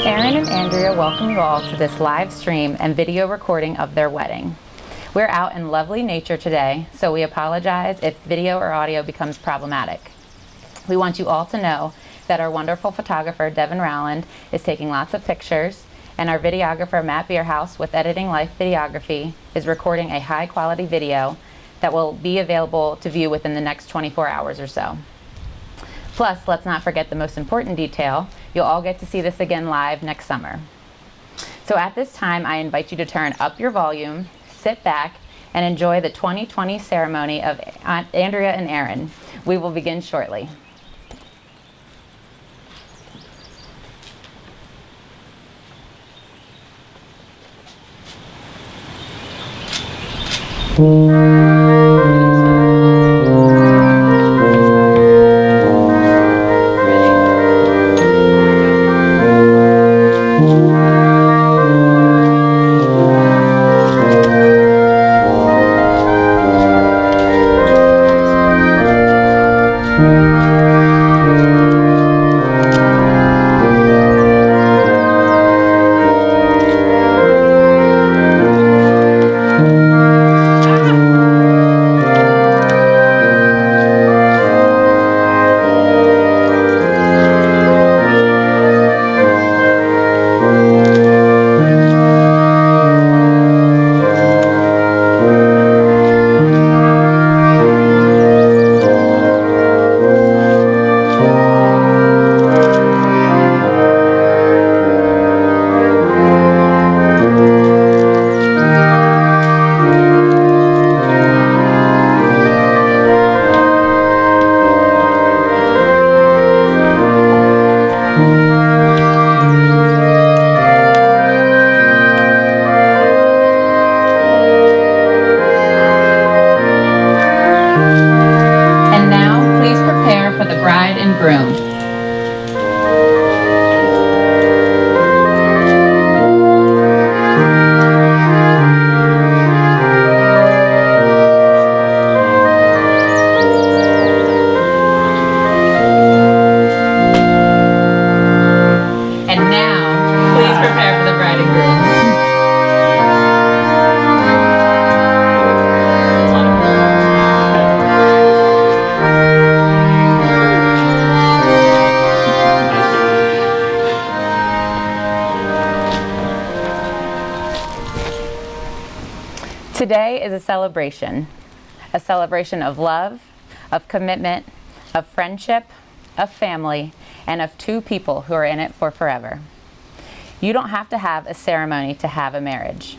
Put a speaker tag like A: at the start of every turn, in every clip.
A: Aaron and Andrea welcome you all to this live stream and video recording of their wedding. We're out in lovely nature today, so we apologize if video or audio becomes problematic. We want you all to know that our wonderful photographer, Devin Rowland, is taking lots of pictures, and our videographer, Matt Bierhaus, with Editing Life Videography, is recording a high-quality video that will be available to view within the next 24 hours or so. Plus, let's not forget the most important detail. You'll all get to see this again live next summer. So at this time, I invite you to turn up your volume, sit back, and enjoy the 2020 ceremony of Andrea and Aaron. We will begin shortly. Today is a celebration of love, of commitment, of friendship, of family, and of two people who are in it for forever. You don't have to have a ceremony to have a marriage.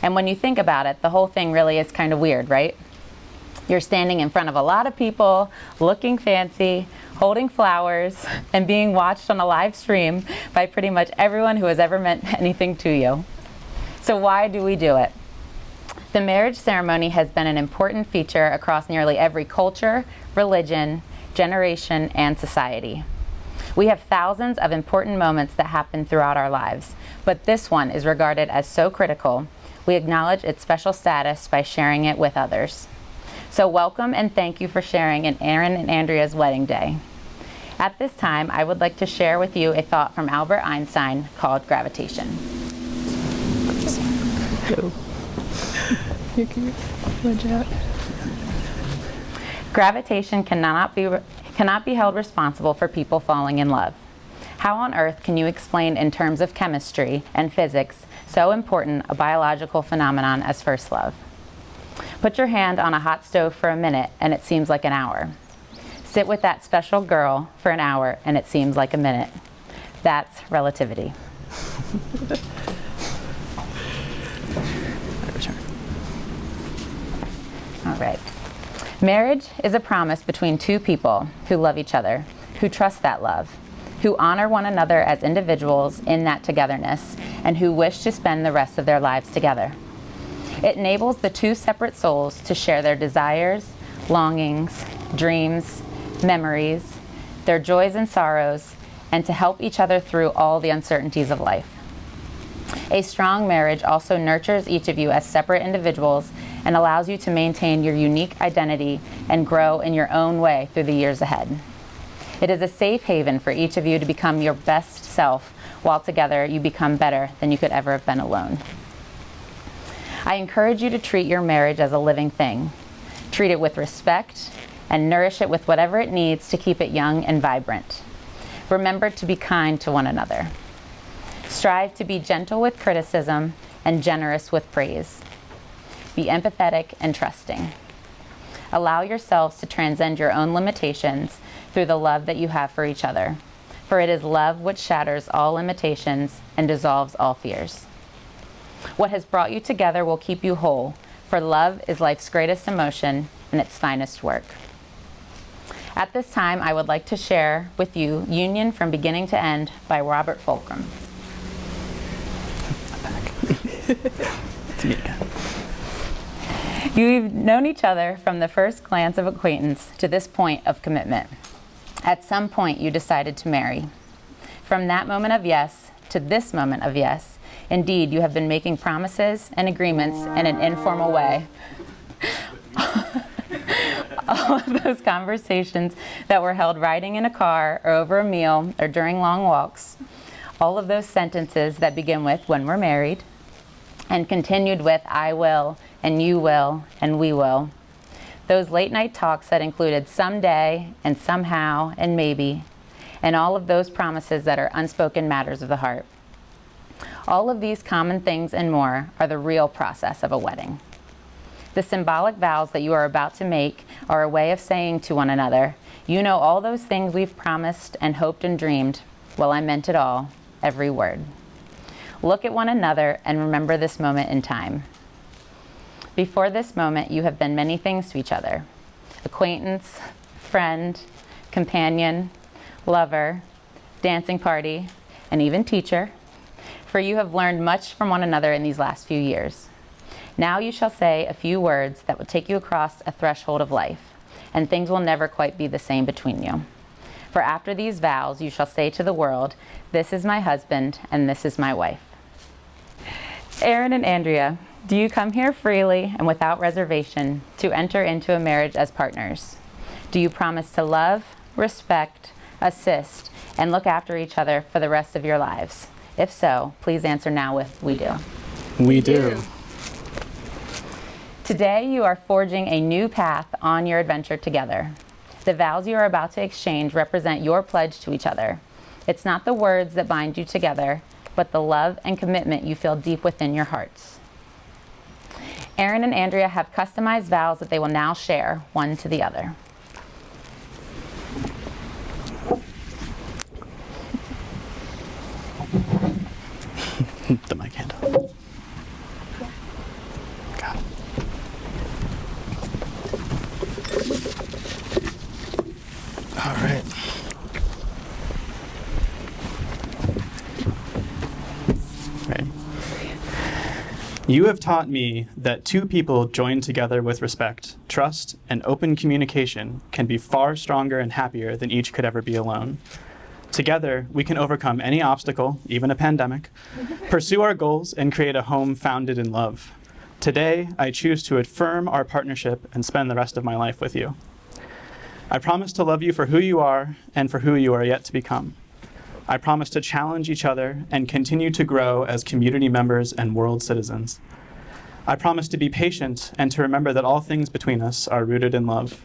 A: And when you think about it, the whole thing really is kind of weird, right? You're standing in front of a lot of people, looking fancy, holding flowers, and being watched on a live stream by pretty much everyone who has ever meant anything to you. So why do we do it? The marriage ceremony has been an important feature across nearly every culture, religion, generation, and society. We have thousands of important moments that happen throughout our lives, but this one is regarded as so critical, we acknowledge its special status by sharing it with others. So welcome and thank you for sharing in Aaron and Andrea's wedding day. At this time, I would like to share with you a thought from Albert Einstein called gravitation.
B: Hello. You can wedge out.
A: Gravitation cannot be held responsible for people falling in love. How on earth can you explain in terms of chemistry and physics so important a biological phenomenon as first love? Put your hand on a hot stove for a minute and it seems like an hour. Sit with that special girl for an hour and it seems like a minute. That's relativity.
B: Return.
A: All right. Marriage is a promise between two people who love each other, who trust that love, who honor one another as individuals in that togetherness, and who wish to spend the rest of their lives together. It enables the two separate souls to share their desires, longings, dreams, memories, their joys and sorrows, and to help each other through all the uncertainties of life. A strong marriage also nurtures each of you as separate individuals and allows you to maintain your unique identity and grow in your own way through the years ahead. It is a safe haven for each of you to become your best self, while together you become better than you could ever have been alone. I encourage you to treat your marriage as a living thing. Treat it with respect and nourish it with whatever it needs to keep it young and vibrant. Remember to be kind to one another. Strive to be gentle with criticism and generous with praise. Be empathetic and trusting. Allow yourselves to transcend your own limitations through the love that you have for each other, for it is love which shatters all limitations and dissolves all fears. What has brought you together will keep you whole, for love is life's greatest emotion and its finest work. At this time, I would like to share with you Union from Beginning to End by Robert Fulcrum.
C: It's me again.
A: You've known each other from the first glance of acquaintance to this point of commitment. At some point, you decided to marry. From that moment of yes to this moment of yes, indeed, you have been making promises and agreements in an informal way. All of those conversations that were held riding in a car or over a meal or during long walks, all of those sentences that begin with "when we're married" and continued with "I will" and "you will" and "we will." Those late night talks that included "someday" and "somehow" and "maybe," and all of those promises that are unspoken matters of the heart. All of these common things and more are the real process of a wedding. The symbolic vows that you are about to make are a way of saying to one another, "You know all those things we've promised and hoped and dreamed. Well, I meant it all, every word." Look at one another and remember this moment in time. Before this moment, you have been many things to each other: acquaintance, friend, companion, lover, dancing party, and even teacher, for you have learned much from one another in these last few years. Now you shall say a few words that will take you across a threshold of life, and things will never quite be the same between you. For after these vows, you shall say to the world, "This is my husband, and this is my wife." Aaron and Andrea, do you come here freely and without reservation to enter into a marriage as partners? Do you promise to love, respect, assist, and look after each other for the rest of your lives? If so, please answer now with "we do."
C: We do.
A: Today, you are forging a new path on your adventure together. The vows you are about to exchange represent your pledge to each other. It's not the words that bind you together, but the love and commitment you feel deep within your hearts. Aaron and Andrea have customized vows that they will now share, one to the other.
C: The mic handoff. Got it. All right. Ready? You have taught me that two people joined together with respect, trust, and open communication can be far stronger and happier than each could ever be alone. Together, we can overcome any obstacle, even a pandemic, pursue our goals, and create a home founded in love. Today, I choose to affirm our partnership and spend the rest of my life with you. I promise to love you for who you are and for who you are yet to become. I promise to challenge each other and continue to grow as community members and world citizens. I promise to be patient and to remember that all things between us are rooted in love.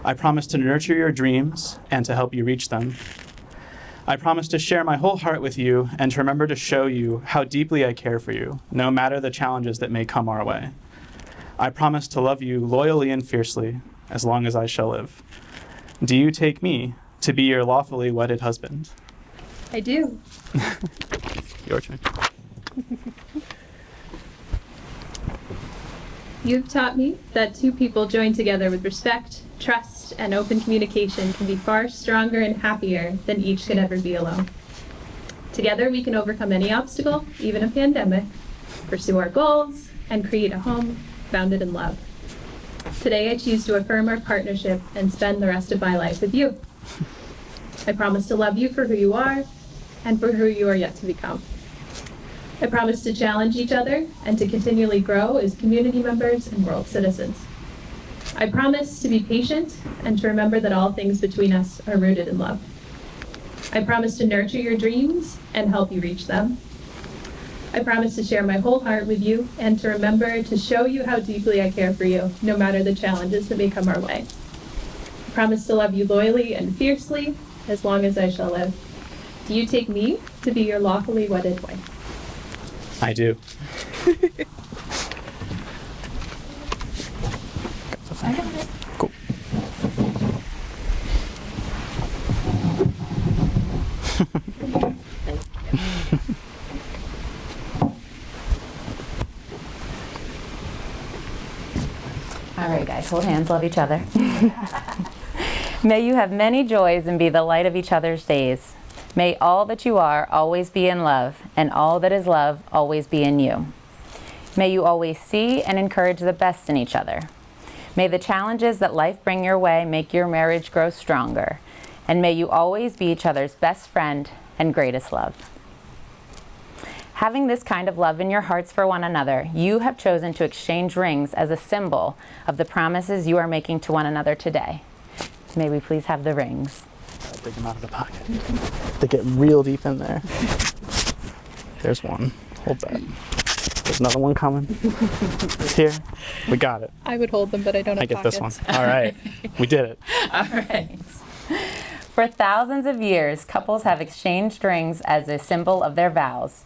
C: I promise to nurture your dreams and to help you reach them. I promise to share my whole heart with you and to remember to show you how deeply I care for you, no matter the challenges that may come our way. I promise to love you loyally and fiercely as long as I shall live. Do you take me to be your lawfully wedded husband?
B: I do.
C: Your turn.
B: You've taught me that two people joined together with respect, trust, and open communication can be far stronger and happier than each could ever be alone. Together we can overcome any obstacle, even a pandemic, pursue our goals, and create a home founded in love. Today I choose to affirm our partnership and spend the rest of my life with you. I promise to love you for who you are and for who you are yet to become. I promise to challenge each other and to continually grow as community members and world citizens. I promise to be patient and to remember that all things between us are rooted in love. I promise to nurture your dreams and help you reach them. I promise to share my whole heart with you and to remember to show you how deeply I care for you, no matter the challenges that may come our way. I promise to love you loyally and fiercely as long as I shall live. Do you take me to be your lawfully wedded wife?
C: I do. Cool.
A: All right, guys, hold hands, love each other. May you have many joys and be the light of each other's days. May all that you are always be in love, and all that is love always be in you. May you always see and encourage the best in each other. May the challenges that life bring your way make your marriage grow stronger, and may you always be each other's best friend and greatest love. Having this kind of love in your hearts for one another, you have chosen to exchange rings as a symbol of the promises you are making to one another today. May we please have the rings.
C: I'll dig them out of the pocket. They get real deep in there. There's one. Hold that. There's another one coming. It's here. We got it.
B: I would hold them, but I don't have
C: I get
B: pockets.
C: this one. All right. We did it.
A: All right. For thousands of years, couples have exchanged rings as a symbol of their vows.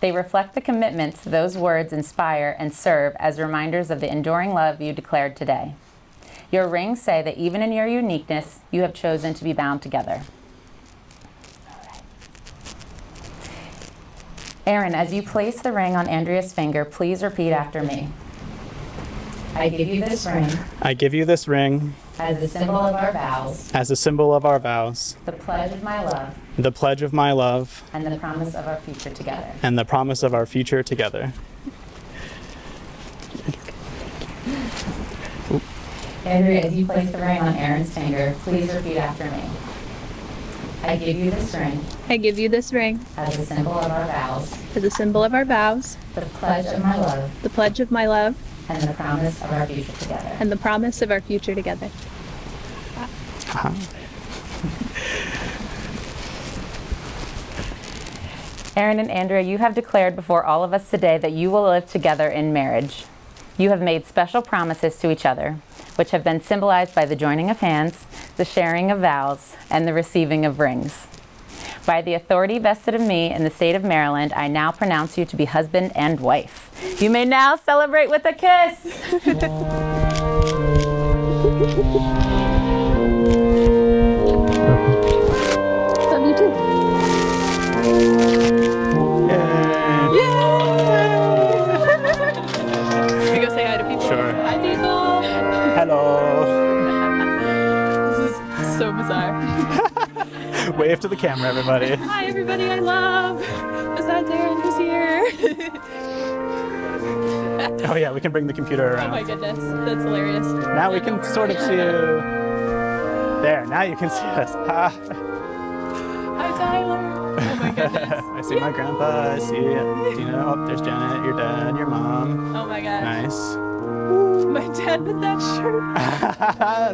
A: They reflect the commitments those words inspire and serve as reminders of the enduring love you declared today. Your rings say that even in your uniqueness, you have chosen to be bound together. Aaron, as you place the ring on Andrea's finger, please repeat after me. I give you this ring
C: I give you this ring
A: as a symbol of our vows,
C: as a symbol of our vows,
A: the pledge of my love,
C: the pledge of my love,
A: and the promise of our future together.
C: and the promise of our future together.
A: Andrea, as you place the ring on Aaron's finger, please repeat after me. I give you this ring
B: I give you this ring
A: as a symbol of our vows,
B: as a symbol of our vows,
A: the pledge of my love,
B: the pledge of my love,
A: and the promise of our future together.
B: and the promise of our future together.
C: Uh-huh.
A: Aaron and Andrea, you have declared before all of us today that you will live together in marriage. You have made special promises to each other, which have been symbolized by the joining of hands, the sharing of vows, and the receiving of rings. By the authority vested in me in the state of Maryland, I now pronounce you to be husband and wife. You may now celebrate with a kiss.
B: Love you too. Can we go say hi to people?
C: Sure.
B: Hi, people.
C: Hello.
B: This is so bizarre.
C: Wave to the camera, everybody.
B: Hi, everybody I love. Besides Aaron, who's here.
C: Oh yeah, we can bring the computer
B: Oh
C: around.
B: my goodness, that's hilarious.
C: Now we can sort of see you. There, now you can see us.
B: Hi, Tyler. Oh my goodness.
C: I see my grandpa, I see Tina. Oh, there's Janet, your dad, your mom.
B: Oh my god.
C: Nice.
B: My dad with that shirt.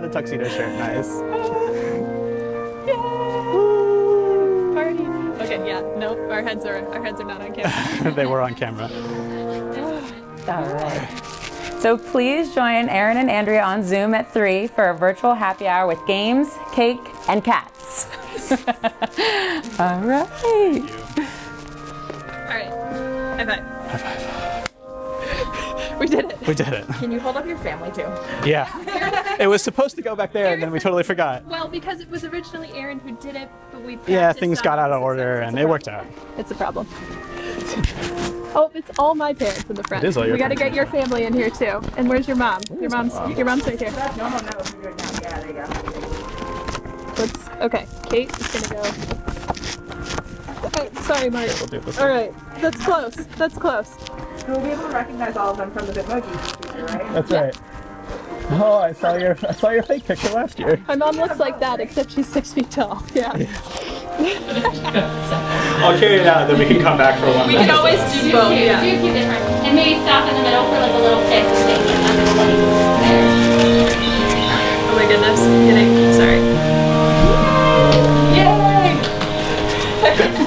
C: The tuxedo shirt, nice.
B: Yay! Party. Okay, yeah, nope, our heads are not on camera.
C: They were on camera.
A: All right. So please join Aaron and Andrea on Zoom at 3 for a virtual happy hour with games, cake, and cats. All right.
C: Thank you.
B: All right, high five.
C: High five.
B: We did it.
C: We did it.
D: Can you hold up your family too?
C: Yeah. It was supposed to go back there and then we totally forgot.
B: Well, because it was originally Aaron who did it, but we
C: Yeah,
B: practiced
C: things
B: on
C: got out of
B: opposite
C: order
B: sides.
C: and it worked out.
B: It's a problem. Oh, it's all my parents in the front.
C: It is all your
B: We gotta get
C: parents.
B: your family in here too. And where's your mom? Your mom's right here.
D: No. Yeah, there you go.
B: Okay, Kate is gonna go. Sorry, Mark.
C: We'll do it this
B: All
C: way.
B: right, that's close. That's close.
D: You'll be able to recognize all of them from the Bitmoji teacher, right?
C: That's right. Oh, I saw your fake picture last year.
B: My mom looks like that, except she's 6 feet tall. Yeah.
C: I'll carry it out, then we can come back for one.
B: We can always do both. Yeah.
A: Do two different. And maybe stop in the middle for like a little kiss and maybe under the legs there.
B: Oh my goodness. Kidding. Sorry. Yay!